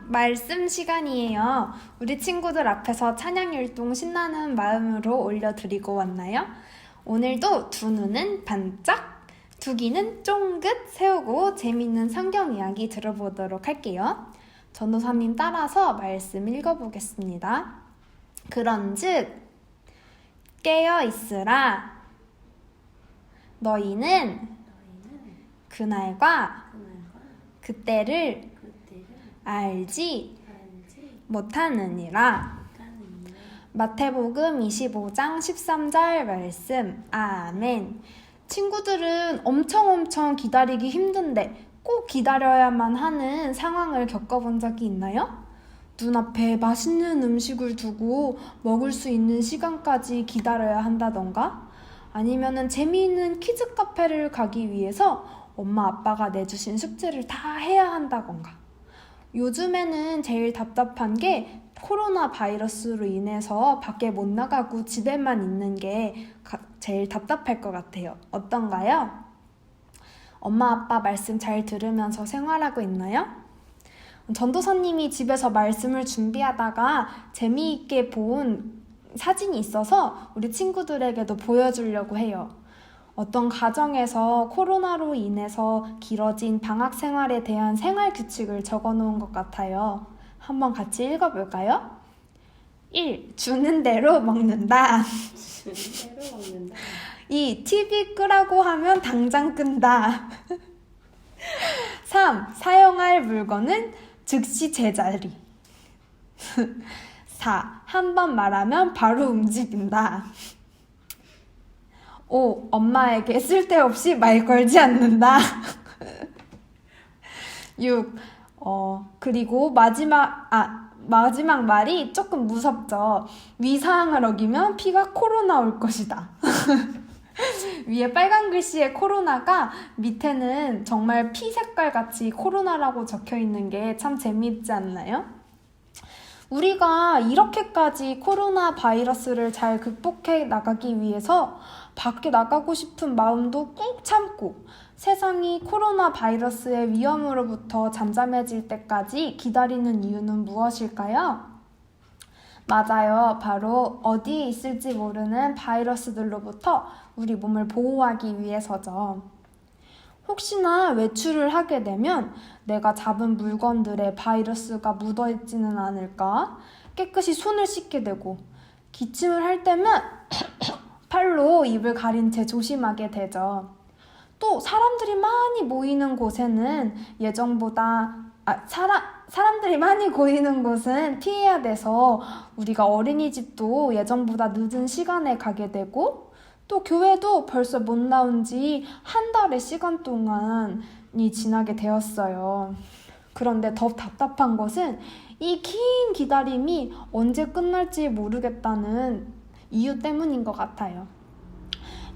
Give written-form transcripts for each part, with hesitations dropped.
말씀 시간이에요. 우리 친구들 앞에서 찬양율동 신나는 마음으로 올려드리고 왔나요? 오늘도 두 눈은 반짝, 두 귀는 쫑긋 세우고 재밌는 성경 이야기 들어보도록 할게요. 전도사님 따라서 말씀 읽어보겠습니다. 그런즉 깨어있으라. 너희는 그날과 그때를 알지 못하느니라. 마태복음 25장 13절 말씀. 아멘. 친구들은 엄청 기다리기 힘든데 꼭 기다려야만 하는 상황을 겪어본 적이 있나요? 눈앞에 맛있는 음식을 두고 먹을 수 있는 시간까지 기다려야 한다던가, 아니면은 재미있는 키즈 카페를 가기 위해서 엄마 아빠가 내주신 숙제를 다 해야 한다던가. 요즘에는 제일 답답한 게 코로나 바이러스로 인해서 밖에 못 나가고 집에만 있는 게 제일 답답할 것 같아요. 어떤가요? 엄마 아빠 말씀 잘 들으면서 생활하고 있나요? 전도사님이 집에서 말씀을 준비하다가 재미있게 본 사진이 있어서 우리 친구들에게도 보여주려고 해요. 어떤 가정에서 코로나로 인해서 길어진 방학 생활에 대한 생활 규칙을 적어놓은 것 같아요. 한번 같이 읽어볼까요? 1. 주는 대로 먹는다. 2. TV 끄라고 하면 당장 끈다. 3. 사용할 물건은 즉시 제자리. 4. 한 번 말하면 바로 움직인다. 5. 엄마에게 쓸데없이 말 걸지 않는다. 6. 그리고 마지막 말이 조금 무섭죠. 위사항을 어기면 피가 코로나 올 것이다. 위에 빨간 글씨에 코로나가, 밑에는 정말 피 색깔 같이 코로나라고 적혀 있는 게 참 재미있지 않나요? 우리가 이렇게까지 코로나 바이러스를 잘 극복해 나가기 위해서 밖에 나가고 싶은 마음도 꾹 참고 세상이 코로나 바이러스의 위험으로부터 잠잠해질 때까지 기다리는 이유는 무엇일까요? 맞아요. 바로 어디에 있을지 모르는 바이러스들로부터 우리 몸을 보호하기 위해서죠. 혹시나 외출을 하게 되면 내가 잡은 물건들에 바이러스가 묻어있지는 않을까? 깨끗이 손을 씻게 되고, 기침을 할 때면 팔로 입을 가린 채 조심하게 되죠. 또 사람들이 많이 모이는 곳에는 사람들이 많이 모이는 곳은 피해야 돼서 우리가 어린이집도 예전보다 늦은 시간에 가게 되고, 또 교회도 벌써 못 나온 지 한 달의 시간 동안이 지나게 되었어요. 그런데 더 답답한 것은 이 긴 기다림이 언제 끝날지 모르겠다는 이유 때문인 것 같아요.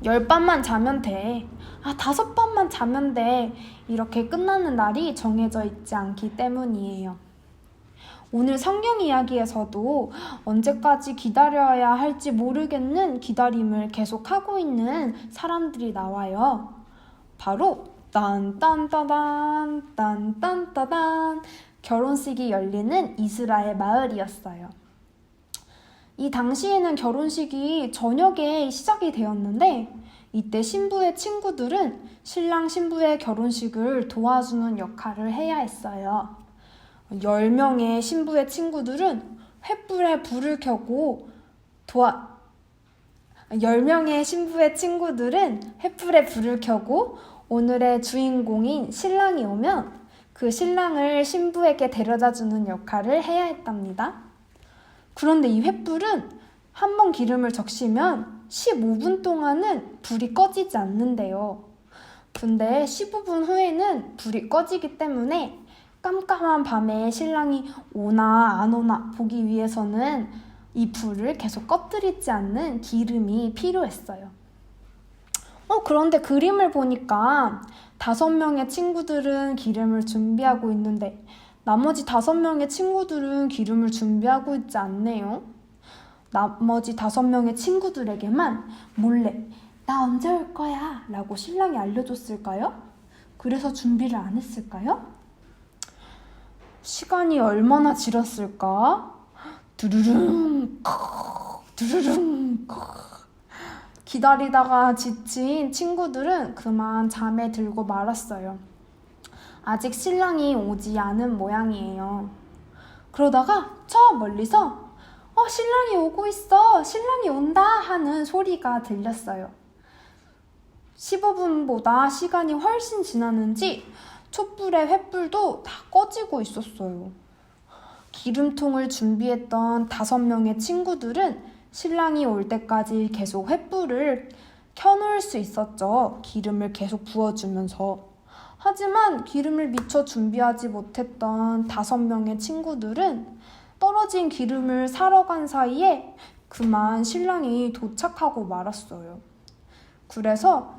10밤만 자면 돼. 5밤만 자면 돼. 이렇게 끝나는 날이 정해져 있지 않기 때문이에요. 오늘 성경 이야기에서도 언제까지 기다려야 할지 모르겠는 기다림을 계속하고 있는 사람들이 나와요. 바로 딴딴따단 딴딴따단 결혼식이 열리는 이스라엘 마을이었어요. 이 당시에는 결혼식이 저녁에 시작이 되었는데, 이때 신부의 친구들은 신랑 신부의 결혼식을 도와주는 역할을 해야 했어요. 10명의 신부의 친구들은 횃불에 불을 켜고 10명의 신부의 친구들은 횃불에 불을 켜고 오늘의 주인공인 신랑이 오면 그 신랑을 신부에게 데려다주는 역할을 해야 했답니다. 그런데 이 횃불은 한번 기름을 적시면 15분 동안은 불이 꺼지지 않는데요. 근데 15분 후에는 불이 꺼지기 때문에 깜깜한 밤에 신랑이 오나 안 오나 보기 위해서는 이 불을 계속 꺼뜨리지 않는 기름이 필요했어요. 그런데 그림을 보니까 5명의 친구들은 기름을 준비하고 있는데 나머지 5명의 친구들은 기름을 준비하고 있지 않네요. 나머지 5명의 친구들에게만 몰래 나 언제 올 거야 라고 신랑이 알려줬을까요? 그래서 준비를 안 했을까요? 시간이 얼마나 지났을까? 두루릉 두루릉. 기다리다가 지친 친구들은 그만 잠에 들고 말았어요. 아직 신랑이 오지 않은 모양이에요. 그러다가 저 멀리서 신랑이 오고 있어, 신랑이 온다 하는 소리가 들렸어요. 15분보다 시간이 훨씬 지났는지 촛불의 횃불도 다 꺼지고 있었어요. 기름통을 준비했던 5명의 친구들은 신랑이 올 때까지 계속 횃불을 켜놓을 수 있었죠. 기름을 계속 부어주면서. 하지만 기름을 미처 준비하지 못했던 5명의 친구들은 떨어진 기름을 사러 간 사이에 그만 신랑이 도착하고 말았어요. 그래서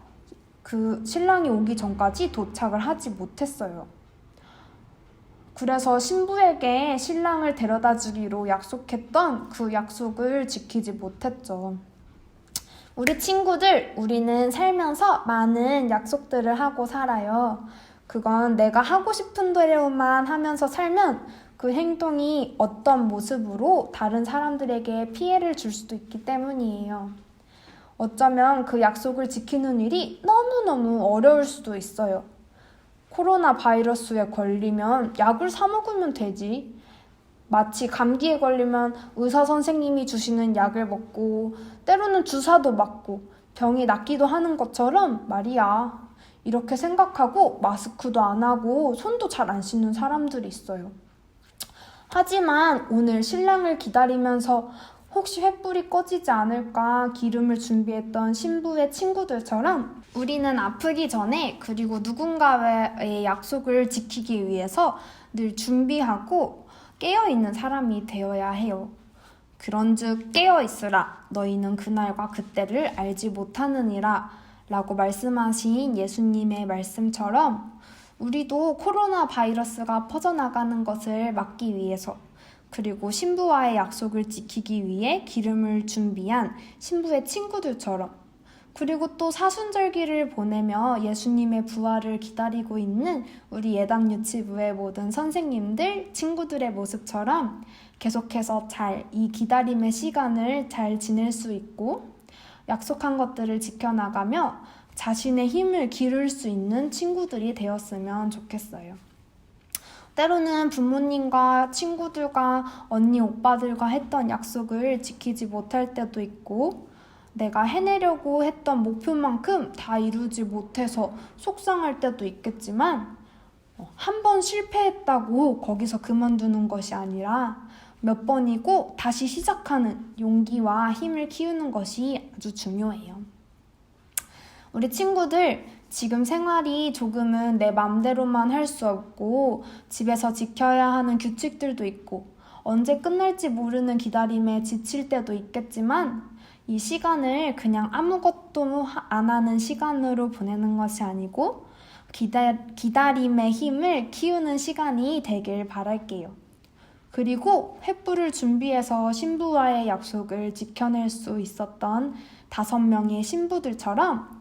그 신랑이 오기 전까지 도착을 하지 못했어요. 그래서 신부에게 신랑을 데려다 주기로 약속했던 그 약속을 지키지 못했죠. 우리 친구들, 우리는 살면서 많은 약속들을 하고 살아요. 그건 내가 하고 싶은 대로만 하면서 살면 그 행동이 어떤 모습으로 다른 사람들에게 피해를 줄 수도 있기 때문이에요. 어쩌면 그 약속을 지키는 일이 너무너무 어려울 수도 있어요. 코로나 바이러스에 걸리면 약을 사 먹으면 되지. 마치 감기에 걸리면 의사 선생님이 주시는 약을 먹고 때로는 주사도 맞고 병이 낫기도 하는 것처럼 말이야. 이렇게 생각하고 마스크도 안 하고 손도 잘 안 씻는 사람들이 있어요. 하지만 오늘 신랑을 기다리면서 혹시 횃불이 꺼지지 않을까 기름을 준비했던 신부의 친구들처럼 우리는 아프기 전에 그리고 누군가의 약속을 지키기 위해서 늘 준비하고 깨어있는 사람이 되어야 해요. 그런즉 깨어있으라. 너희는 그날과 그때를 알지 못하느니라 라고 말씀하신 예수님의 말씀처럼 우리도 코로나 바이러스가 퍼져나가는 것을 막기 위해서 그리고 신부와의 약속을 지키기 위해 기름을 준비한 신부의 친구들처럼 그리고 또 사순절기를 보내며 예수님의 부활을 기다리고 있는 우리 예담 유치부의 모든 선생님들, 친구들의 모습처럼 계속해서 이 기다림의 시간을 잘 지낼 수 있고 약속한 것들을 지켜나가며 자신의 힘을 기를 수 있는 친구들이 되었으면 좋겠어요. 때로는 부모님과 친구들과 언니, 오빠들과 했던 약속을 지키지 못할 때도 있고 내가 해내려고 했던 목표만큼 다 이루지 못해서 속상할 때도 있겠지만 한 번 실패했다고 거기서 그만두는 것이 아니라 몇 번이고 다시 시작하는 용기와 힘을 키우는 것이 아주 중요해요. 우리 친구들, 지금 생활이 조금은 내 맘대로만 할 수 없고 집에서 지켜야 하는 규칙들도 있고 언제 끝날지 모르는 기다림에 지칠 때도 있겠지만 이 시간을 그냥 아무것도 안 하는 시간으로 보내는 것이 아니고 기다림의 힘을 키우는 시간이 되길 바랄게요. 그리고 횃불을 준비해서 신부와의 약속을 지켜낼 수 있었던 5명의 신부들처럼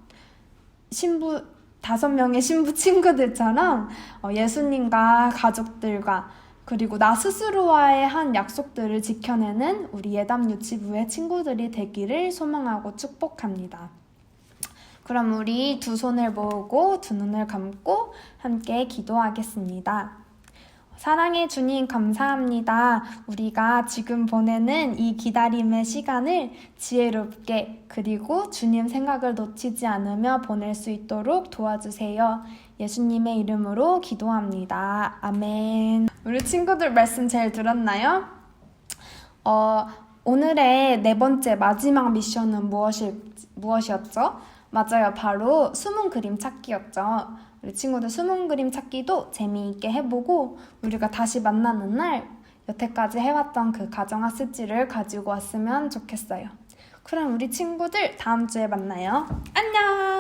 5명의 신부 친구들처럼 예수님과 가족들과 그리고 나 스스로와의 한 약속들을 지켜내는 우리 예담 유치부의 친구들이 되기를 소망하고 축복합니다. 그럼 우리 두 손을 모으고 두 눈을 감고 함께 기도하겠습니다. 사랑해 주님 감사합니다. 우리가 지금 보내는 이 기다림의 시간을 지혜롭게 그리고 주님 생각을 놓치지 않으며 보낼 수 있도록 도와주세요. 예수님의 이름으로 기도합니다. 아멘. 우리 친구들 말씀 잘 들었나요? 오늘의 4번째 마지막 미션은 무엇이었죠? 맞아요. 바로 숨은 그림 찾기였죠. 우리 친구들 숨은 그림 찾기도 재미있게 해보고 우리가 다시 만나는 날 여태까지 해왔던 그 가정학습지를 가지고 왔으면 좋겠어요. 그럼 우리 친구들 다음 주에 만나요. 안녕!